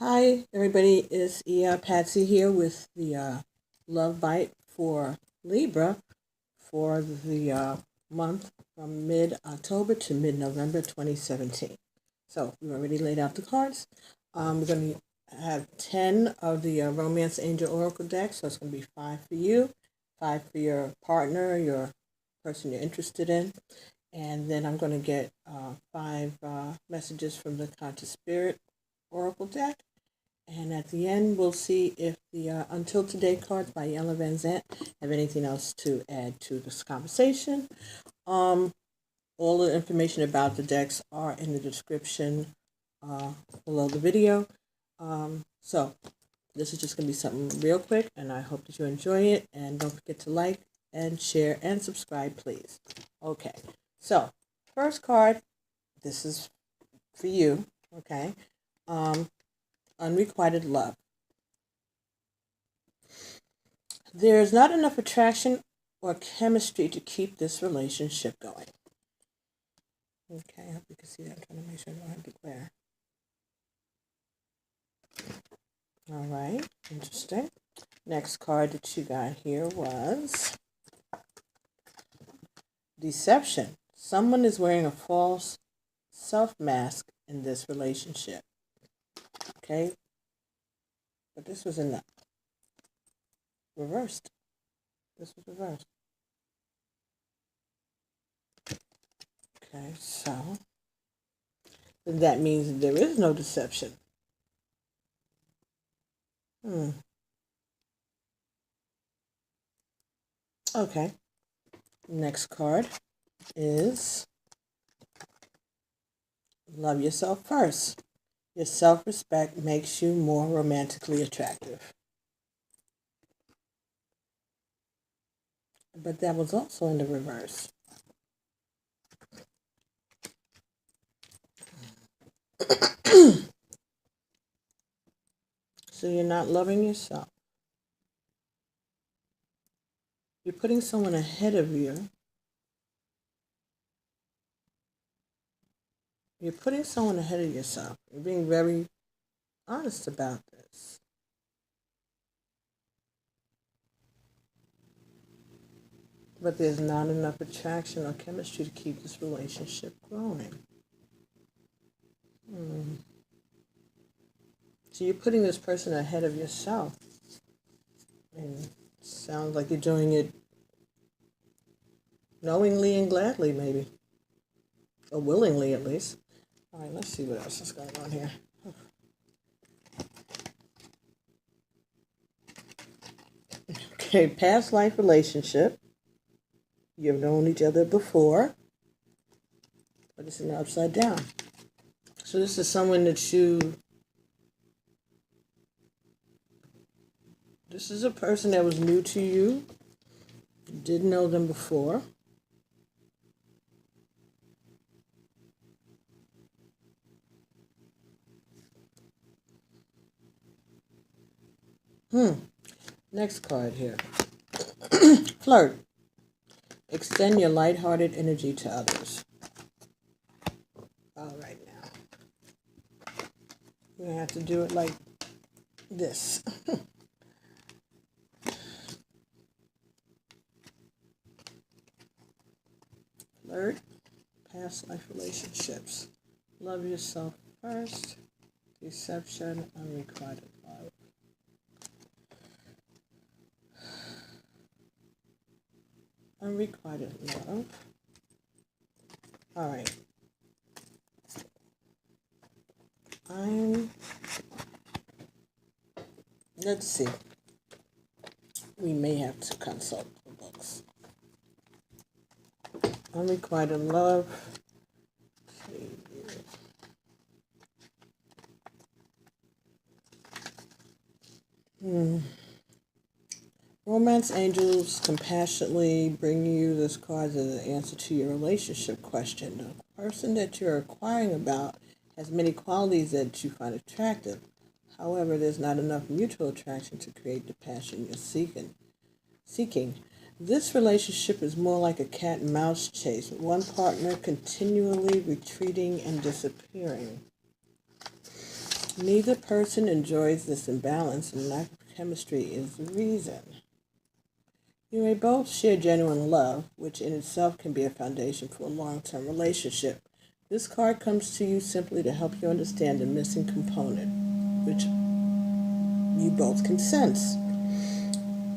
Hi, everybody. It's Patsy here with the Love Bite for Libra for the month from mid-October to mid-November 2017. So we've already laid out the cards. We're going to have 10 of the Romance Angel Oracle deck. So it's going to be 5 for you, 5 for your partner, your person you're interested in. And then I'm going to get 5 messages from the Conscious Spirit Oracle deck. And at the end, we'll see if the Until Today cards by Iyanla Vanzant have anything else to add to this conversation. All the information about the decks are in the description below the video. So this is just going to be something real quick, and I hope that you enjoy it. And don't forget to like and share and subscribe, please. Okay, so first card, this is for you, okay? Unrequited love. There's not enough attraction or chemistry to keep this relationship going. Okay, I hope you can see that. I'm trying to make sure I don't have to glare. All right, interesting. Next card that you got here was deception. Someone is wearing a false self-mask in this relationship. Okay, but this was in the reversed. This was reversed. Okay, so that means there is no deception. Okay. Next card is love yourself first. Your self-respect makes you more romantically attractive. But that was also in the reverse. So you're not loving yourself. You're putting someone ahead of you. You're putting someone ahead of yourself. You're being very honest about this. But there's not enough attraction or chemistry to keep this relationship growing. So you're putting this person ahead of yourself. And it sounds like you're doing it knowingly and gladly, maybe. Or willingly, at least. All right, let's see what else is going on here. Okay, past life relationship. You've known each other before. But it's in the upside down. So this is someone that this is a person that was new to you. You didn't know them before. Next card here. Flirt. Extend your lighthearted energy to others. All right now. We're going to have to do it like this. Flirt. Past life relationships. Love yourself first. Deception. Unrequited love. Unrequited love. All right. Let's see. We may have to consult the books. Unrequited love. Romance angels compassionately bring you this card as an answer to your relationship question. The person that you're inquiring about has many qualities that you find attractive. However, there's not enough mutual attraction to create the passion you're seeking. This relationship is more like a cat and mouse chase, with one partner continually retreating and disappearing. Neither person enjoys this imbalance, and lack of chemistry is the reason. You may both share genuine love, which in itself can be a foundation for a long-term relationship. This card comes to you simply to help you understand the missing component, which you both can sense.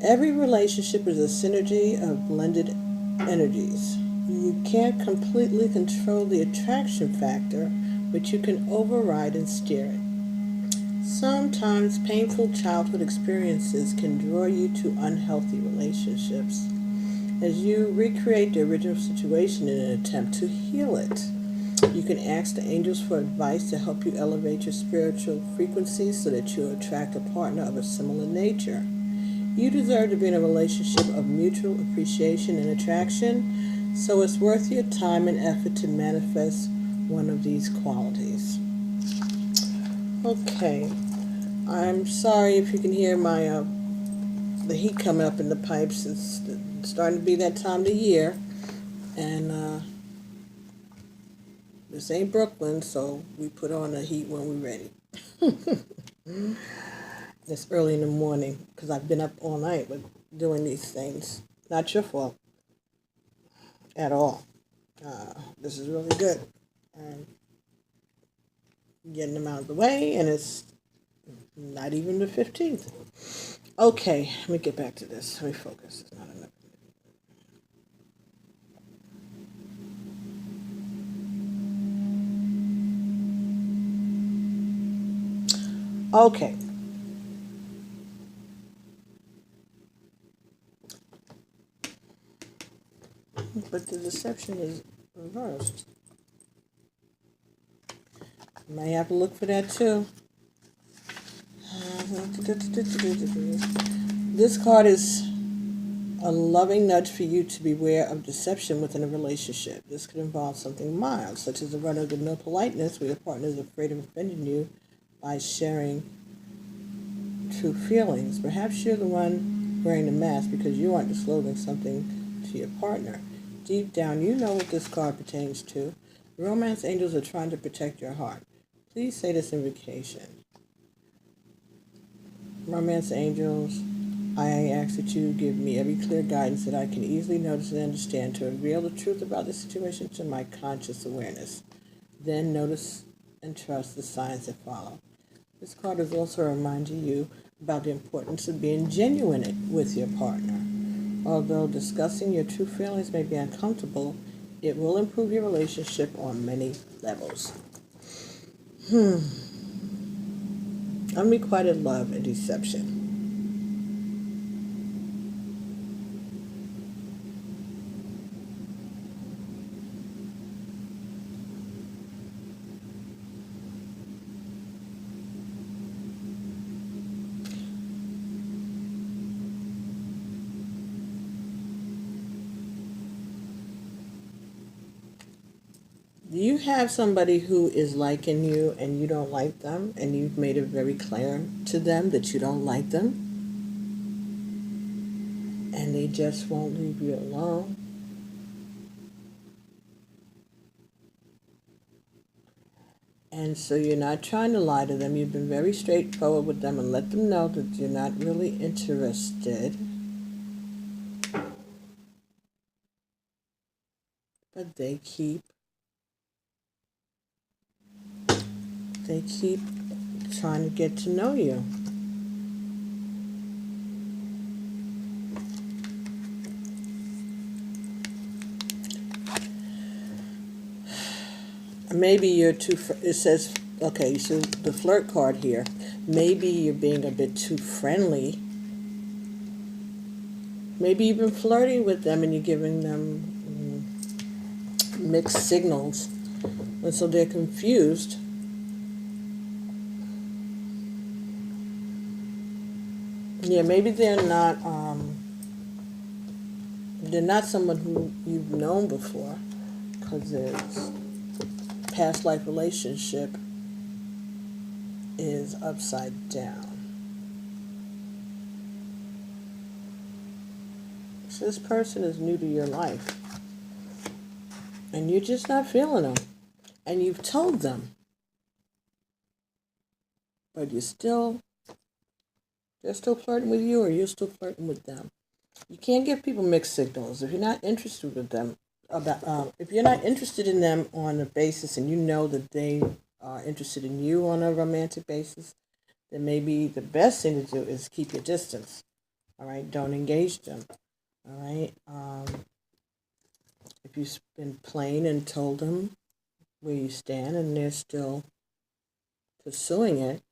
Every relationship is a synergy of blended energies. You can't completely control the attraction factor, but you can override and steer it. Sometimes painful childhood experiences can draw you to unhealthy relationships. As you recreate the original situation in an attempt to heal it, you can ask the angels for advice to help you elevate your spiritual frequency so that you attract a partner of a similar nature. You deserve to be in a relationship of mutual appreciation and attraction, so it's worth your time and effort to manifest one of these qualities. Okay, I'm sorry if you can hear my the heat coming up in the pipes. It's starting to be that time of the year, and this ain't Brooklyn, so we put on the heat when we're ready. It's early in the morning because I've been up all night with doing these things. Not your fault at all. This is really good. Getting them out of the way, and it's not even the 15th. Okay, let me get back to this. Let me focus. It's not enough. Okay. But the deception is reversed. You may have to look for that too. This card is a loving nudge for you to beware of deception within a relationship. This could involve something mild, such as a run-of-the-mill politeness where your partner is afraid of offending you by sharing true feelings. Perhaps you're the one wearing the mask because you aren't disclosing something to your partner. Deep down, you know what this card pertains to. The romance angels are trying to protect your heart. Please say this invocation. Romance angels, I ask that you give me every clear guidance that I can easily notice and understand to reveal the truth about the situation to my conscious awareness. Then notice and trust the signs that follow. This card is also reminding you about the importance of being genuine with your partner. Although discussing your true feelings may be uncomfortable, it will improve your relationship on many levels. Unrequited love and deception. Do you have somebody who is liking you and you don't like them, and you've made it very clear to them that you don't like them, and they just won't leave you alone? And so you're not trying to lie to them. You've been very straightforward with them and let them know that you're not really interested. But they keep trying to get to know you. Maybe you're too, it says, okay, you see the flirt card here. Maybe you're being a bit too friendly. Maybe you've been flirting with them and you're giving them mixed signals. And so they're confused. Yeah, maybe they're not someone who you've known before, because there's past life relationship is upside down. So this person is new to your life, and you're just not feeling them, and you've told them. but they're still flirting with you, or you're still flirting with them. You can't give people mixed signals. If you're not interested with them, if you're not interested in them on a basis, and you know that they are interested in you on a romantic basis, then maybe the best thing to do is keep your distance. All right, don't engage them. All right. If you've been plain and told them where you stand, and they're still pursuing it,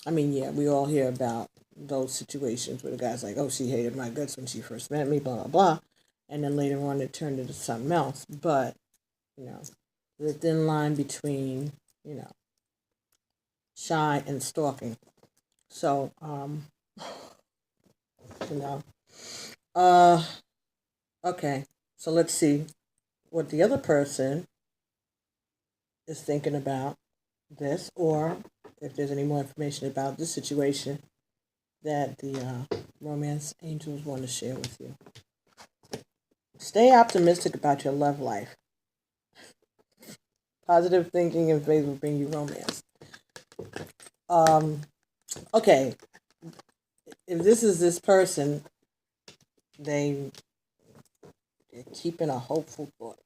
I mean, yeah, we all hear about those situations where the guy's like, "Oh, she hated my guts when she first met me," blah blah blah, and then later on it turned into something else. But the thin line between shy and stalking. So you know, uh, okay. So let's see what the other person is thinking about this, or if there's any more information about this situation that the romance angels want to share with you. Stay optimistic about your love life. Positive thinking and faith will bring you romance. Okay, if this is this person, they're keeping a hopeful thought.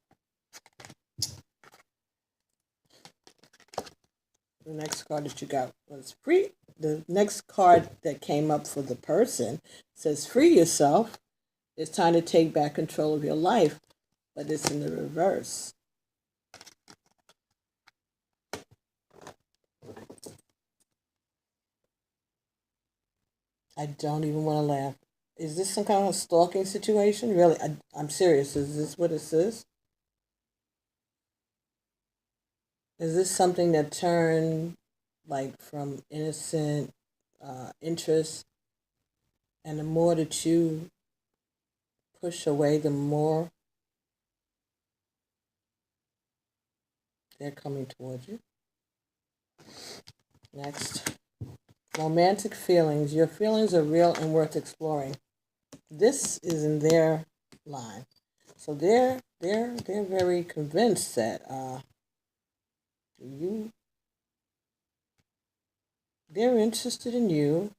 The next card that you got was free. The next card that came up for the person says, "Free yourself. It's time to take back control of your life," but it's in the reverse. I don't even want to laugh. Is this some kind of stalking situation? Really, I'm serious. Is this what it is? Is this something that turned like from innocent interest, and the more that you push away, the more they're coming towards you? Next, romantic feelings. Your feelings are real and worth exploring. This is in their line, so they're very convinced that you they're interested in you,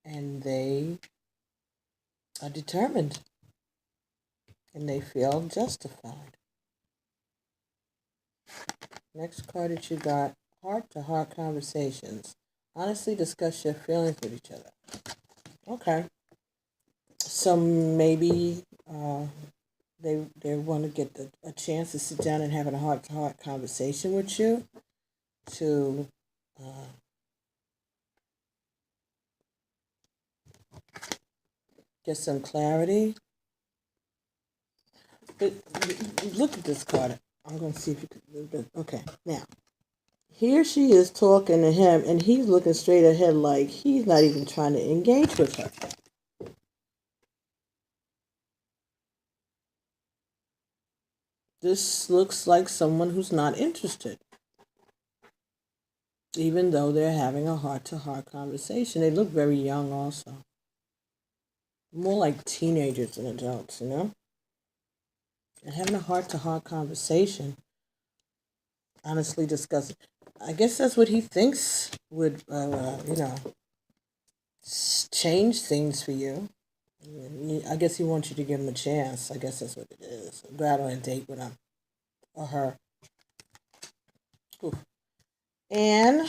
and they are determined, and they feel justified. Next card that you got, heart-to-heart conversations. Honestly discuss your feelings with each other. Okay. So maybe they want to get a chance to sit down and have a heart-to-heart conversation with you to get some clarity. But look at this card. I'm going to see if you can. Okay, now here she is talking to him, and he's looking straight ahead like he's not even trying to engage with her. This looks like someone who's not interested, even though they're having a heart-to-heart conversation. They look very young also. More like teenagers than adults, And having a heart-to-heart conversation, honestly discussing. I guess that's what he thinks would, change things for you. I guess he wants you to give him a chance. I guess that's what it is. Go out on a date with him or her. Oof. And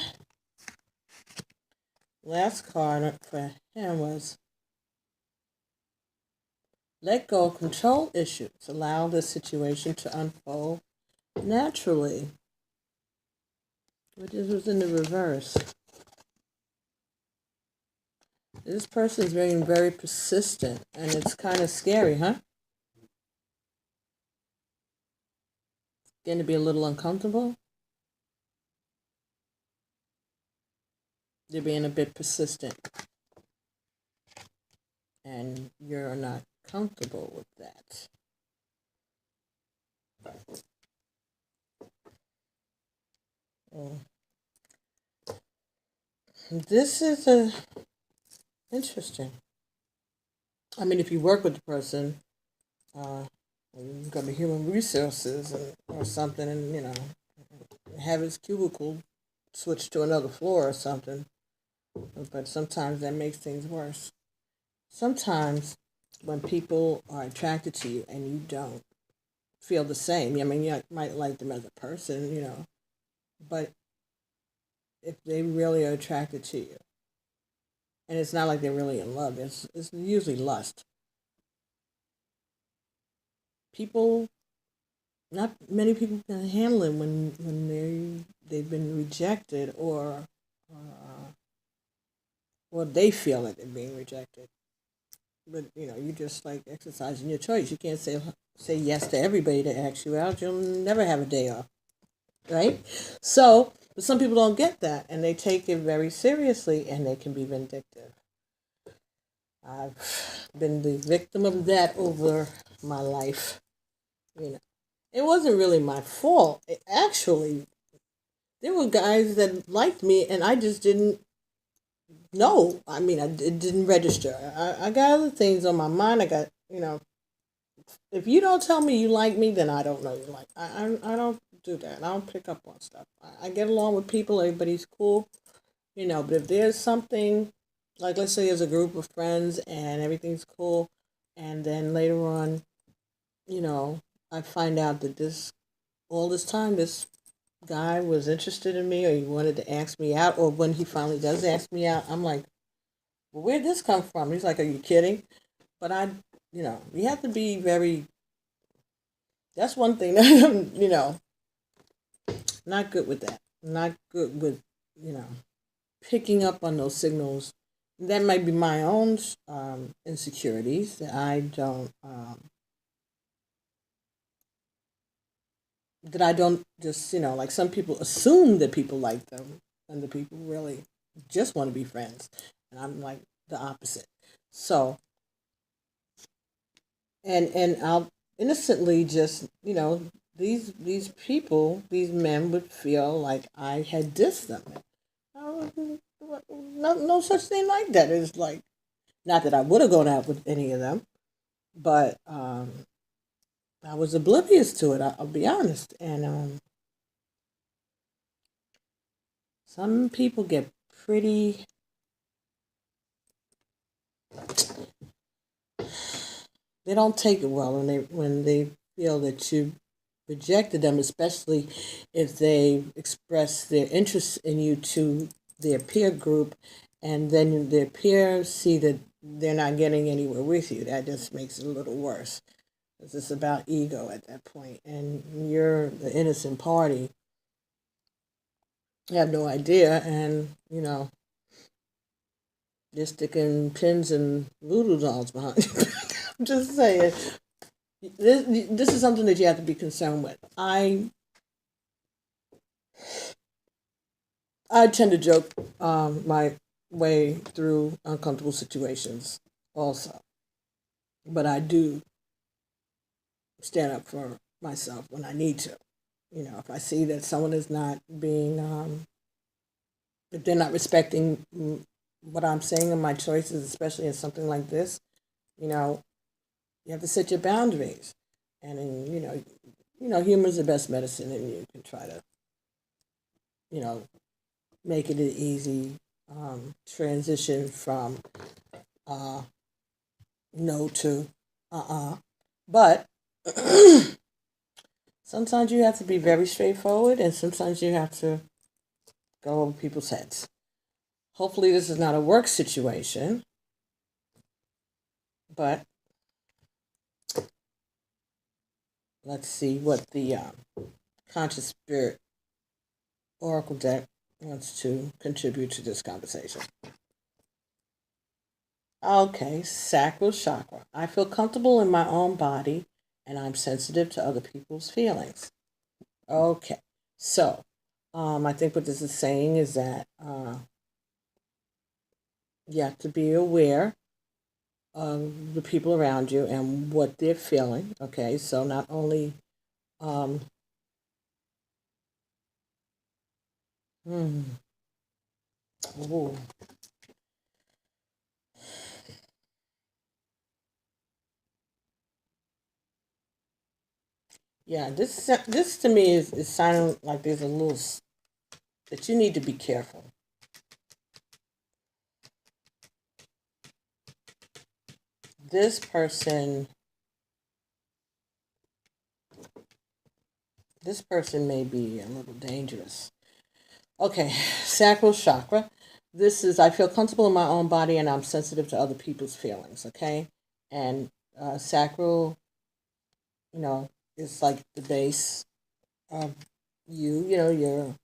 last card for him was let go of control issues. Allow the situation to unfold naturally. But this was in the reverse. This person is being very persistent, and it's kind of scary, huh? It's going to be a little uncomfortable. They're being a bit persistent, and you're not comfortable with that. Oh. This is interesting. I mean, if you work with the person, you've got the human resources or something, and have his cubicle switched to another floor or something. but sometimes that makes things worse. Sometimes when people are attracted to you and you don't feel the same, I mean, you might like them as a person, but if they really are attracted to you, and it's not like they're really in love, it's usually lust. People, not many people can handle it when they've been rejected uh, or they feel that they're being rejected. But you just like exercising your choice. You can't say yes to everybody that asks you out. You'll never have a day off, right? So, but some people don't get that, and they take it very seriously, and they can be vindictive. I've been the victim of that over my life. You know, it wasn't really my fault. Actually, there were guys that liked me, and I just didn't know. I mean, it didn't register. I got other things on my mind. I got, if you don't tell me you like me, then I don't know you like. I don't do that. I don't pick up on stuff. I get along with people. Everybody's cool, But if there's something, like let's say there's a group of friends and everything's cool, and then later on, you know, I find out that all this time this guy was interested in me, or he wanted to ask me out, or when he finally does ask me out, I'm like, well, where'd this come from? He's like, are you kidding? But you have to be very. That's one thing that I'm, not good with that. Not good with, you know, picking up on those signals. That might be my own insecurities that I don't just, like some people assume that people like them and the people really just want to be friends. And I'm like the opposite. So, and I'll innocently just, these people, these men would feel like I had dissed them. No such thing like that. It's like, not that I would have gone out with any of them, but I was oblivious to it. I'll be honest. And some people get pretty. They don't take it well when they feel that you rejected them, especially if they express their interest in you to their peer group, and then their peers see that they're not getting anywhere with you. That just makes it a little worse. It's about ego at that point, and you're the innocent party. You have no idea, and they're sticking pins and voodoo dolls behind you. I'm just saying, this is something that you have to be concerned with. I tend to joke my way through uncomfortable situations, also, but I do stand up for myself when I need to. If I see that someone is not being if they're not respecting what I'm saying and my choices, especially in something like this, you know, you have to set your boundaries. And then, humor is the best medicine, and you can try to, you know, make it an easy transition from uh, no to But sometimes you have to be very straightforward, and sometimes you have to go over people's heads. Hopefully, this is not a work situation, but let's see what the conscious spirit oracle deck wants to contribute to this conversation. Okay, sacral chakra. I feel comfortable in my own body, and I'm sensitive to other people's feelings. Okay, so I think what this is saying is that you have to be aware of the people around you and what they're feeling. Okay, so not only um, hmm, ooh, yeah, this to me is sounding like there's a little that you need to be careful. this person may be a little dangerous. Okay, sacral chakra. This is, I feel comfortable in my own body and I'm sensitive to other people's feelings, okay? And sacral, is like the base of your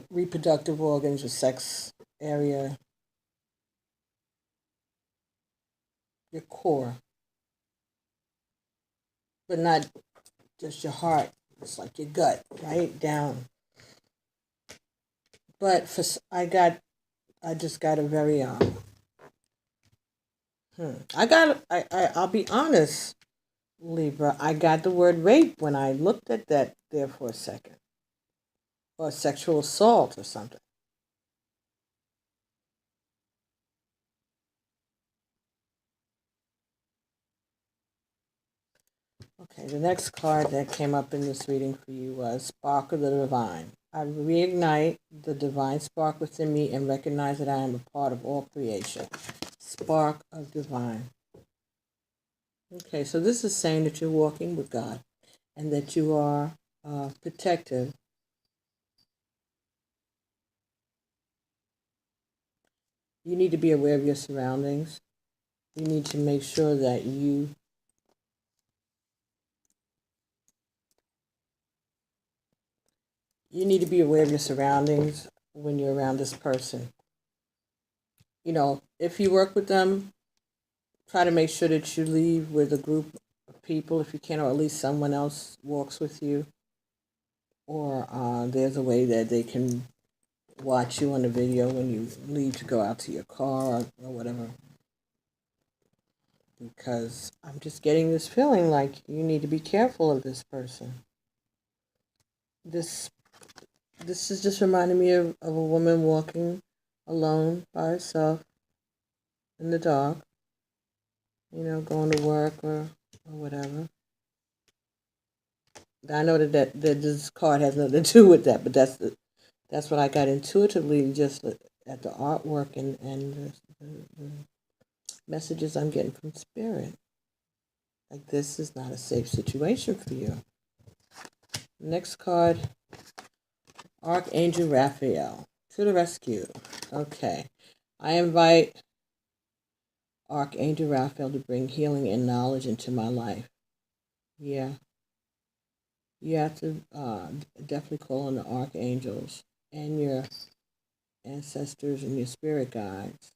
reproductive organs, your sex area, your core, but not just your heart. It's like your gut, right down. But I just got a very I'll be honest, Libra. I got the word rape when I looked at that there for a second, or sexual assault or something. Okay, the next card that came up in this reading for you was Spark of the Divine. I reignite the divine spark within me and recognize that I am a part of all creation. Spark of Divine. Okay, so this is saying that you're walking with God and that you are protective. You need to be aware of your surroundings. You need to make sure that you need to be aware of your surroundings when you're around this person. If you work with them, try to make sure that you leave with a group of people if you can, or at least someone else walks with you, or there's a way that they can watch you on the video when you leave to go out to your car or whatever. Because I'm just getting this feeling like you need to be careful of this person. This is just reminding me of a woman walking alone by herself in the dark, going to work or whatever. I know that this card has nothing to do with that, but that's what I got intuitively just at the artwork and the messages I'm getting from Spirit. Like, this is not a safe situation for you. Next card, Archangel Raphael, to the rescue. Okay. I invite Archangel Raphael to bring healing and knowledge into my life. Yeah. You have to definitely call on the archangels and your ancestors and your spirit guides.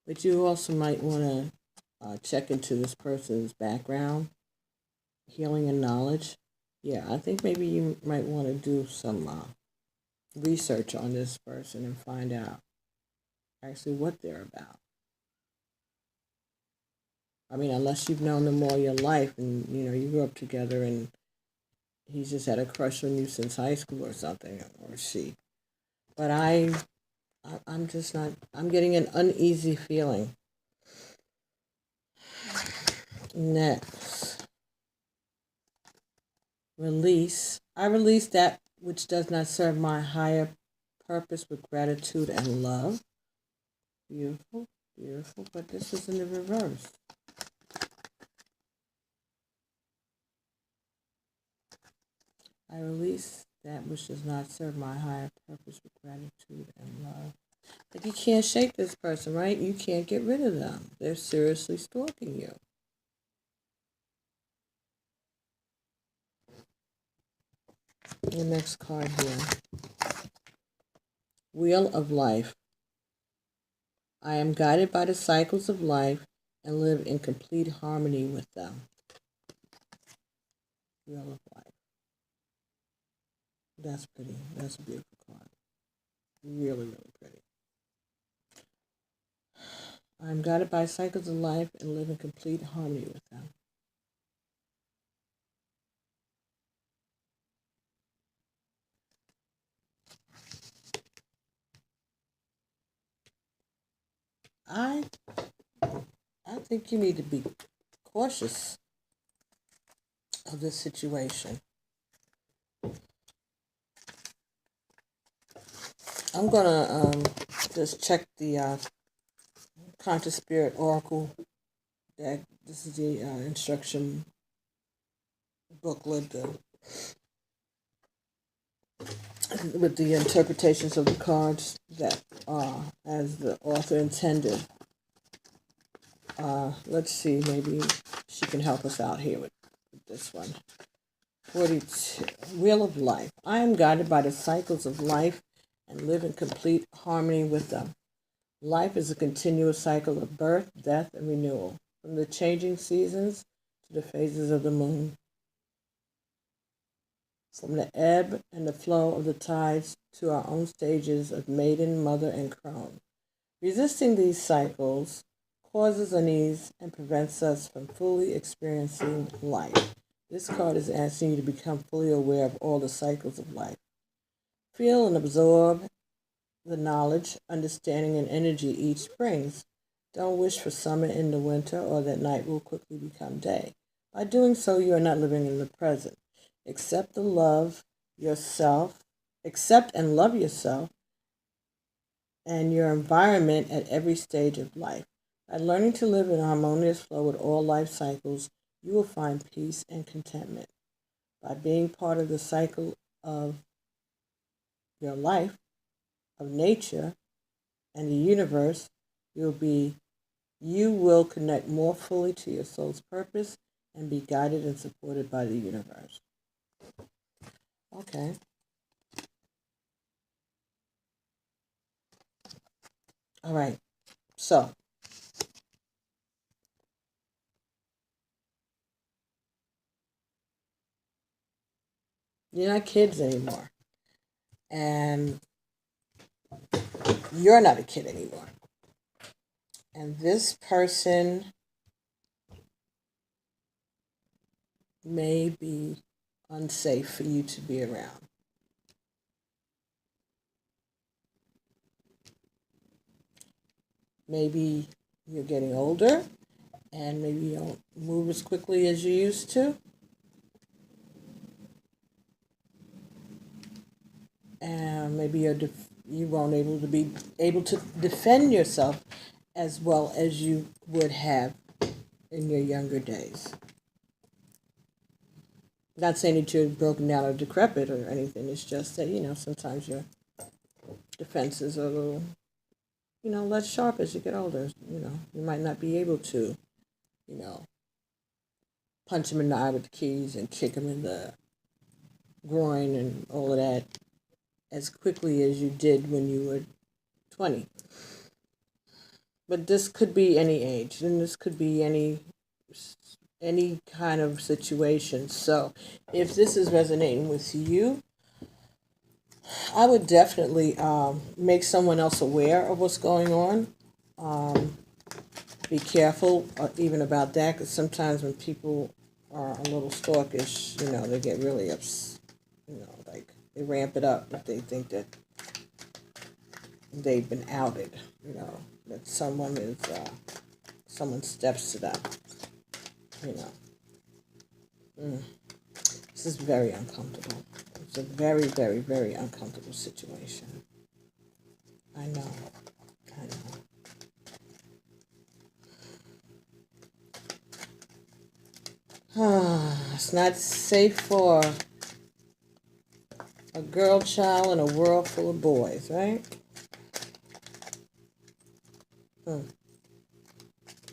But you also might want to check into this person's background, healing and knowledge. Yeah, I think maybe you might want to do some research on this person and find out actually what they're about. I mean, unless you've known them all your life and, you grew up together and he's just had a crush on you since high school or something, or she. But I'm just not, I'm getting an uneasy feeling. Next, release. I release that which does not serve my higher purpose with gratitude and love. Beautiful, beautiful, but this is in the reverse. I release that which does not serve my higher purpose with gratitude and love. But you can't shake this person, right? You can't get rid of them. They're seriously stalking you. The next card here. Wheel of Life. I am guided by the cycles of life and live in complete harmony with them. Wheel of Life. That's pretty. That's a beautiful card. Really, really pretty. I am guided by cycles of life and live in complete harmony with them. I think you need to be cautious of this situation. I'm going to just check the Conscious Spirit Oracle deck. This is the instruction booklet with the interpretations of the cards that are as the author intended. Let's see, maybe she can help us out here with this one. 42. Wheel of Life. I am guided by the cycles of life and live in complete harmony with them. Life is a continuous cycle of birth, death, and renewal, from the changing seasons to the phases of the moon, from the ebb and the flow of the tides to our own stages of maiden, mother, and crone. Resisting these cycles causes unease and prevents us from fully experiencing life. This card is asking you to become fully aware of all the cycles of life. Feel and absorb the knowledge, understanding, and energy each brings. Don't wish for summer into winter or that night will quickly become day. By doing so, you are not living in the present. Accept and love yourself and your environment at every stage of life. By learning to live in harmonious flow with all life cycles, you will find peace and contentment. By being part of the cycle of your life, of nature, and the universe, you will connect more fully to your soul's purpose and be guided and supported by the universe. Okay. All right. So, you're not kids anymore. And you're not a kid anymore. And this person may be unsafe for you to be around. Maybe you're getting older and maybe you don't move as quickly as you used to. And maybe you won't be able to defend yourself as well as you would have in your younger days. Not saying that you're broken down or decrepit or anything. It's just that, sometimes your defenses are a little, less sharp as you get older. You might not be able to, punch him in the eye with the keys and kick him in the groin and all of that as quickly as you did when you were 20. But this could be any age, and this could be any kind of situation. So if this is resonating with you, I would definitely make someone else aware of what's going on. Be careful even about that, because sometimes when people are a little stalkish, they get really upset, like they ramp it up if they think that they've been outed, that someone steps to them, This is very uncomfortable. It's a very, very, very uncomfortable situation. I know. It's not safe for a girl child in a world full of boys, right? All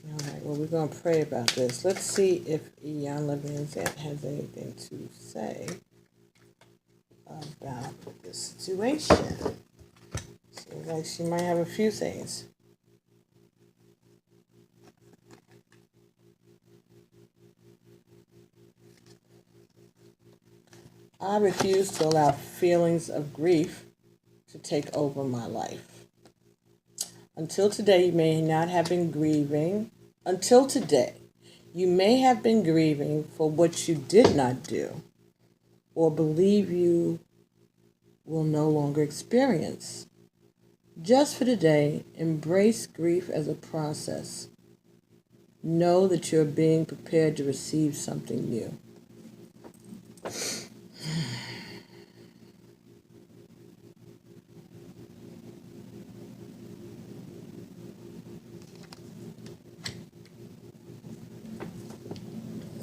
right, well, we're going to pray about this. Let's see if Iyanla Vanzant has anything to say about this situation. Seems like she might have a few things. I refuse to allow feelings of grief to take over my life. Until today, you may have been grieving for what you did not do or believe you will no longer experience. Just for today, embrace grief as a process. Know that you're being prepared to receive something new.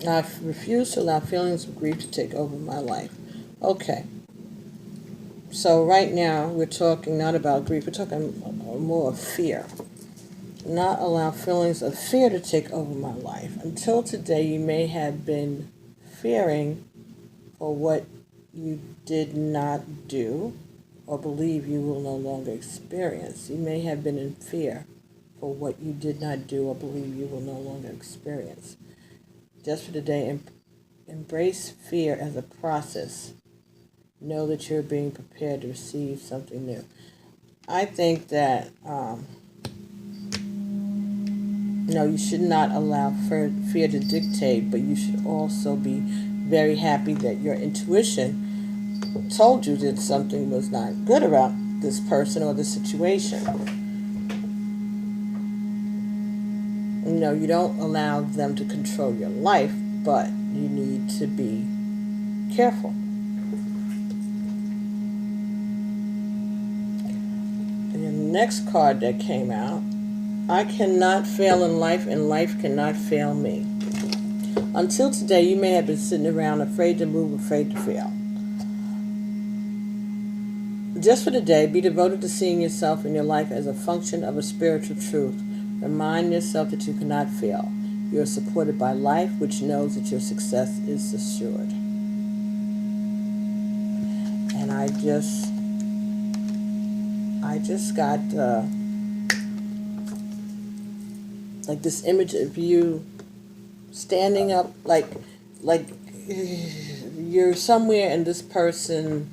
I refuse to allow feelings of grief to take over my life. Okay. So right now we're talking not about grief, we're talking more of fear. Not allow feelings of fear to take over my life. Until today, you may have been fearing for what you did not do or believe you will no longer experience. You may have been in fear for what you did not do or believe you will no longer experience. Just for today, embrace fear as a process. Know that you're being prepared to receive something new. I think that no, you should not allow fear to dictate, but you should also be very happy that your intuition told you that something was not good about this person or the situation. No, you don't allow them to control your life, but you need to be careful. And the next card that came out, I cannot fail in life, and life cannot fail me. Until today, you may have been sitting around afraid to move, afraid to fail. Just for today, be devoted to seeing yourself and your life as a function of a spiritual truth. Remind yourself that you cannot fail. You are supported by life, which knows that your success is assured. And I just got like this image of you standing up, like you're somewhere and this person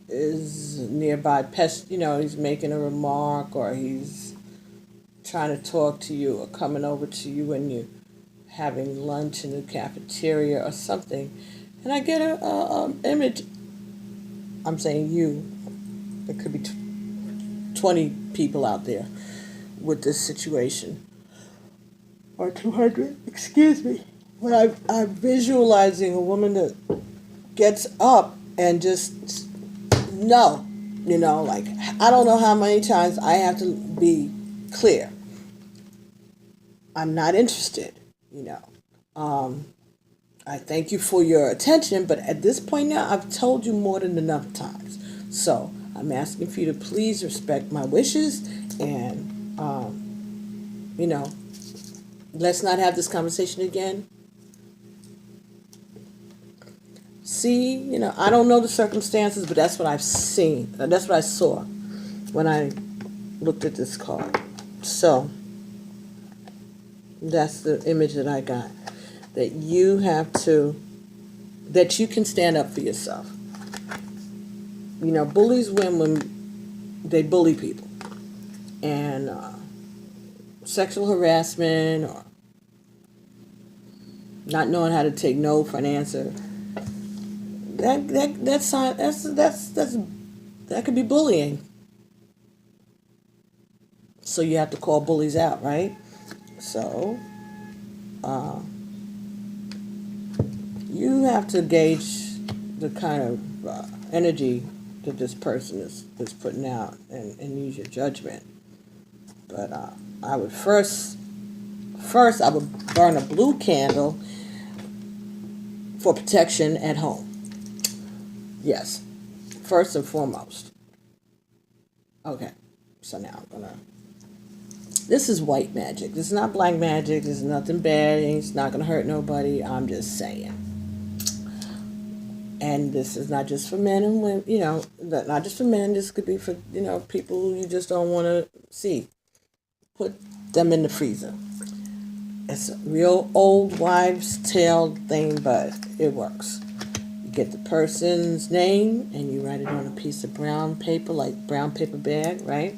is nearby. He's making a remark or he's trying to talk to you or coming over to you when you're having lunch in the cafeteria or something. And I get a image. I'm saying you. There could be 20 people out there with this situation. Or 200, excuse me. But I'm visualizing a woman that gets up and just, no. Like, I don't know how many times I have to be clear. I'm not interested, I thank you for your attention, but at this point now, I've told you more than enough times. So I'm asking for you to please respect my wishes and, let's not have this conversation again. See, I don't know the circumstances, but that's what I've seen. That's what I saw when I looked at this card. So that's the image that I got. That you can stand up for yourself. Bullies win when they bully people. And sexual harassment or not knowing how to take no for an answer. That could be bullying. So you have to call bullies out, right? So you have to gauge the kind of energy that this person is putting out and use your judgment. But I would first I would burn a blue candle for protection at home. Yes, first and foremost. Okay, so now this is white magic. This is not black magic. This is nothing bad. It's not going to hurt nobody. I'm just saying. And this is not just for men and women, not just for men. This could be for, people who you just don't want to see. Put them in the freezer. It's a real old wives' tale thing, but it works. You get the person's name and you write it on a piece of brown paper, like brown paper bag, right?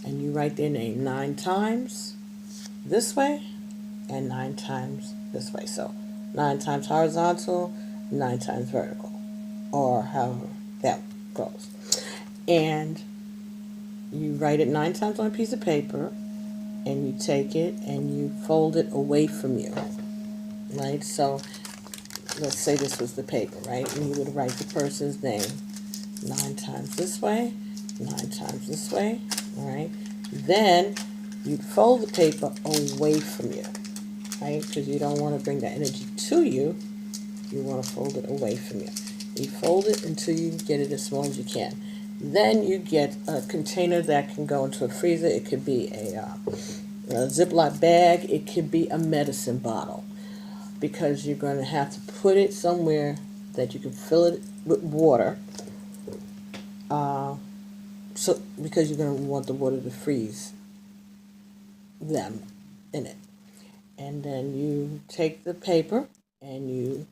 And you write their name 9 times this way and 9 times this way. So 9 times horizontal, 9 times vertical, or however that goes. And you write it 9 times on a piece of paper, and you take it and you fold it away from you, right? So let's say this was the paper, right? And you would write the person's name 9 times this way, 9 times this way, all right? Then you'd fold the paper away from you, right? Because you don't want to bring that energy to you. You want to fold it away from you. You fold it until you get it as small as you can. Then you get a container that can go into a freezer. It could be a Ziploc bag. It could be a medicine bottle, because you're going to have to put it somewhere that you can fill it with water. So because you're going to want the water to freeze them in it. And then you take the paper and you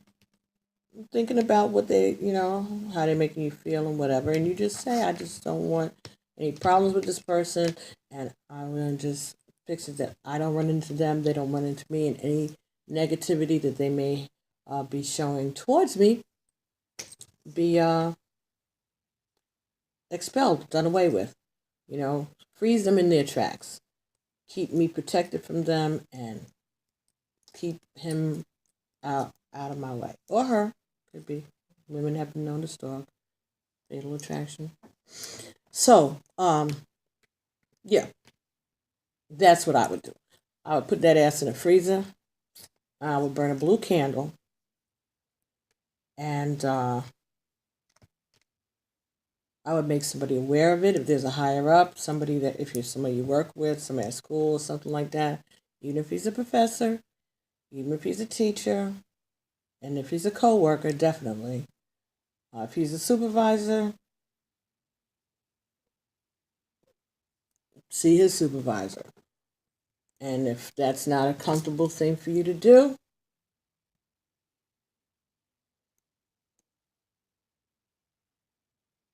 thinking about what they, how they're making you feel and whatever. And you just say, I just don't want any problems with this person. And I'm going to just fix it that I don't run into them. They don't run into me. And any negativity that they may be showing towards me be expelled, done away with. Freeze them in their tracks. Keep me protected from them and keep him out of my way. Or her. Could be. Women have been known to stalk. Fatal attraction. So, yeah. That's what I would do. I would put that ass in a freezer. I would burn a blue candle. And I would make somebody aware of it. If there's a higher up, if you're somebody you work with, somebody at school or something like that, even if he's a professor, even if he's a teacher, and if he's a co-worker, definitely. If he's a supervisor, see his supervisor. And if that's not a comfortable thing for you to do,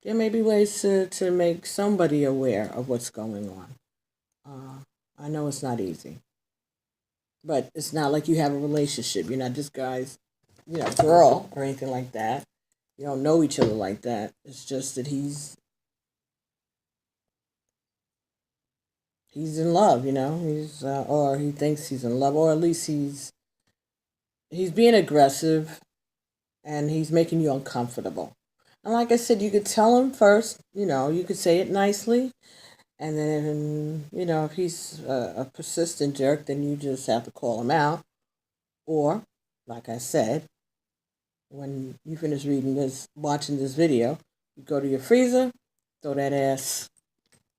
there may be ways to make somebody aware of what's going on. I know it's not easy. But it's not like you have a relationship. You're not this guy's, girl or anything like that. You don't know each other like that. It's just that he's in love, He's or he thinks he's in love, or at least he's being aggressive, and he's making you uncomfortable. And like I said, you could tell him first. You could say it nicely, and then if he's a persistent jerk, then you just have to call him out. Or, like I said, when you finish watching this video, you go to your freezer, throw that ass,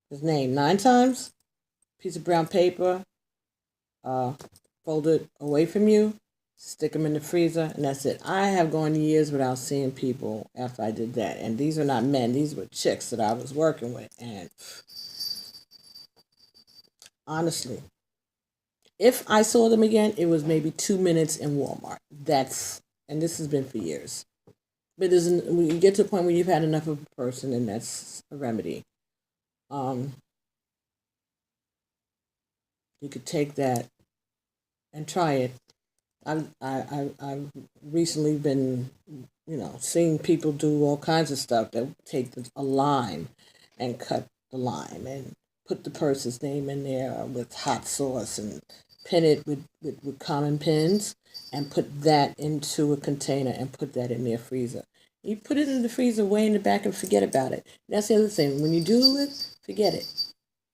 his name 9 times, piece of brown paper, fold it away from you, stick them in the freezer, and that's it. I have gone years without seeing people after I did that. And these are not men, these were chicks that I was working with. And honestly, if I saw them again, it was maybe 2 minutes in Walmart. And this has been for years. But when you get to a point where you've had enough of a person, and that's a remedy. You could take that and try it. I've recently been, seeing people do all kinds of stuff. That take a lime and cut the lime and put the person's name in there with hot sauce and pin it with common pins and put that into a container and put that in their freezer. You put it in the freezer way in the back and forget about it. That's the other thing. When you do it, forget it.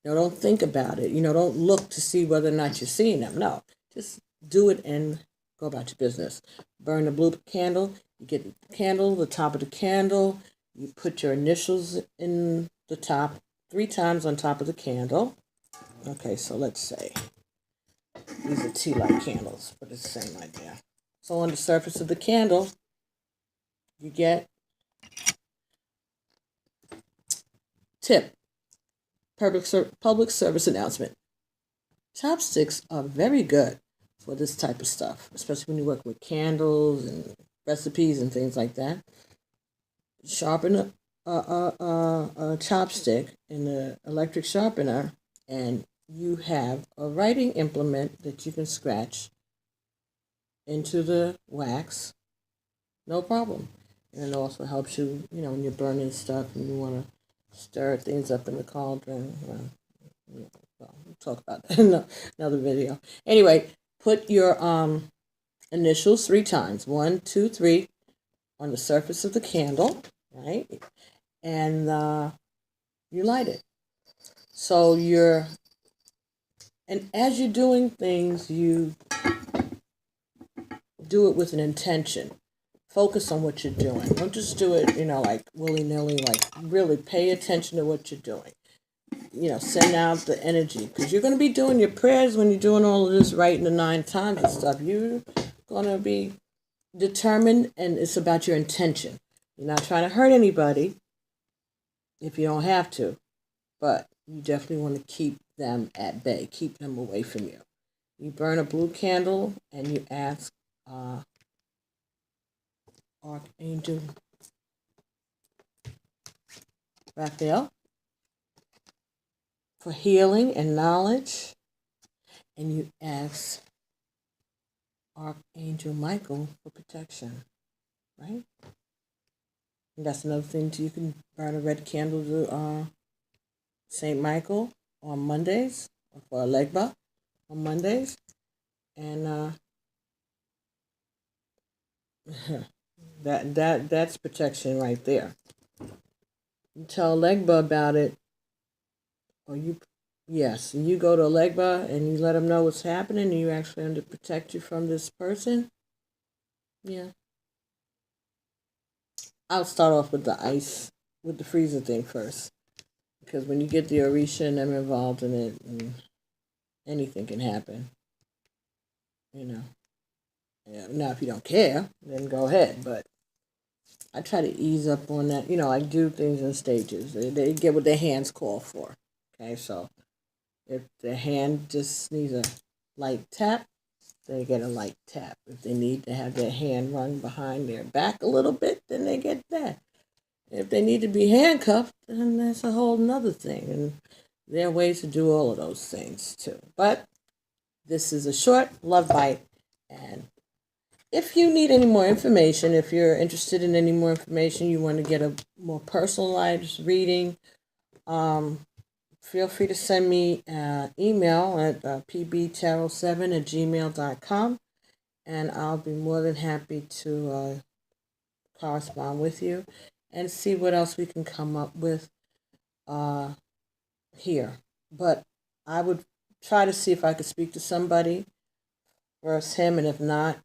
Don't think about it. Don't look to see whether or not you're seeing them. No, just do it and go about your business. Burn the blue candle. You get the candle, the top of the candle. You put your initials in the top 3 times on top of the candle. Okay, so let's say these are tea light candles, but it's the same idea. So on the surface of the candle, you get tip. Public service announcement. Chopsticks are very good for this type of stuff, especially when you work with candles and recipes and things like that. Sharpen a chopstick in the electric sharpener, and you have a writing implement that you can scratch into the wax. No problem. And it also helps you, when you're burning stuff and you want to stir things up in the cauldron. We'll talk about that in another video. Anyway, put your initials 3 times, 1, 2, 3, on the surface of the candle, right? And you light it. So and as you're doing things, you do it with an intention. Focus on what you're doing. Don't just do it, like willy-nilly. Like, really pay attention to what you're doing. Send out the energy. Because you're going to be doing your prayers when you're doing all of this, writing the 9 times and stuff. You're going to be determined, and it's about your intention. You're not trying to hurt anybody if you don't have to. But you definitely want to keep them at bay. Keep them away from you. You burn a blue candle and you ask Archangel Raphael for healing and knowledge. And you ask Archangel Michael for protection. Right? And that's another thing too. You can burn a red candle to St. Michael on Mondays, or for a legba on Mondays. And that's protection right there. You tell Legba about it, or you go to Legba and you let them know what's happening, and you actually want to protect you from this person. Yeah. I'll start off with the freezer thing first, because when you get the Orisha and them involved in it, and anything can happen. Yeah, now, if you don't care, then go ahead. But I try to ease up on that. I do things in stages. They get what their hands call for. Okay, so if the hand just needs a light tap, they get a light tap. If they need to have their hand run behind their back a little bit, then they get that. If they need to be handcuffed, then that's a whole nother thing. And there are ways to do all of those things, too. But this is a short love bite, and if you need any more information, if you're interested in any more information, you want to get a more personalized reading, feel free to send me an email at pbtarot7@gmail.com, and I'll be more than happy to correspond with you and see what else we can come up with here. But I would try to see if I could speak to somebody, first him, and if not,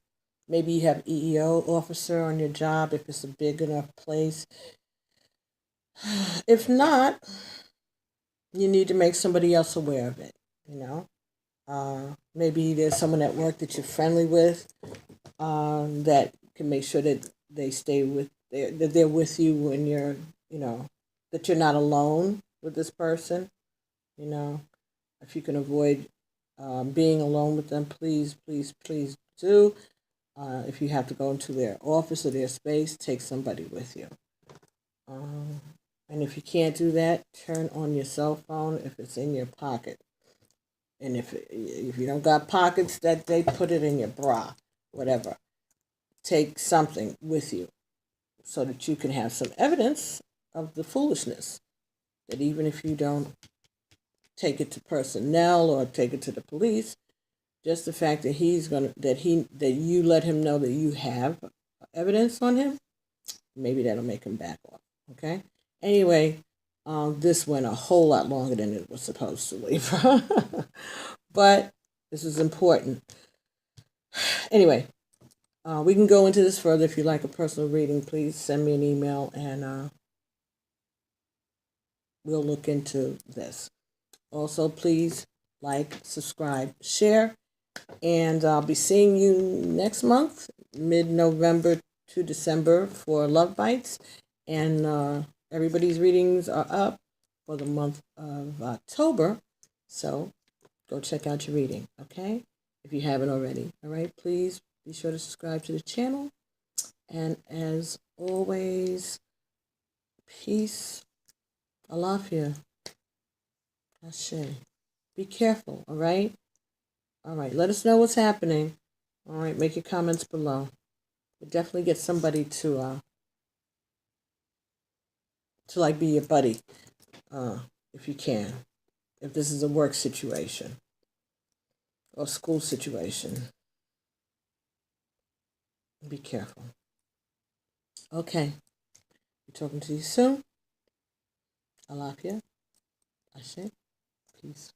maybe you have EEO officer on your job if it's a big enough place. If not, you need to make somebody else aware of it, Maybe there's someone at work that you're friendly with that can make sure that they stay that they're with you when you're, that you're not alone with this person, If you can avoid being alone with them, please, please, please do. If you have to go into their office or their space, take somebody with you. And if you can't do that, turn on your cell phone if it's in your pocket. And if you don't got pockets, that they put it in your bra, whatever. Take something with you so that you can have some evidence of the foolishness. That even if you don't take it to personnel or take it to the police, just the fact that that you let him know that you have evidence on him, maybe that'll make him back off. Okay. Anyway, this went a whole lot longer than it was supposed to, Libra. But this is important. Anyway, we can go into this further. If you'd like a personal reading, please send me an email, and we'll look into this. Also, please like, subscribe, share. And I'll be seeing you next month, mid-November to December, for Love Bites. And everybody's readings are up for the month of October. So go check out your reading, okay? If you haven't already. All right, please be sure to subscribe to the channel. And as always, peace, alafia, ashe. Be careful, all right? All right, let us know what's happening. All right, make your comments below. We'll definitely get somebody to be your buddy, if you can. If this is a work situation or school situation, be careful. Okay, be talking to you soon. Alafia, ashe, peace.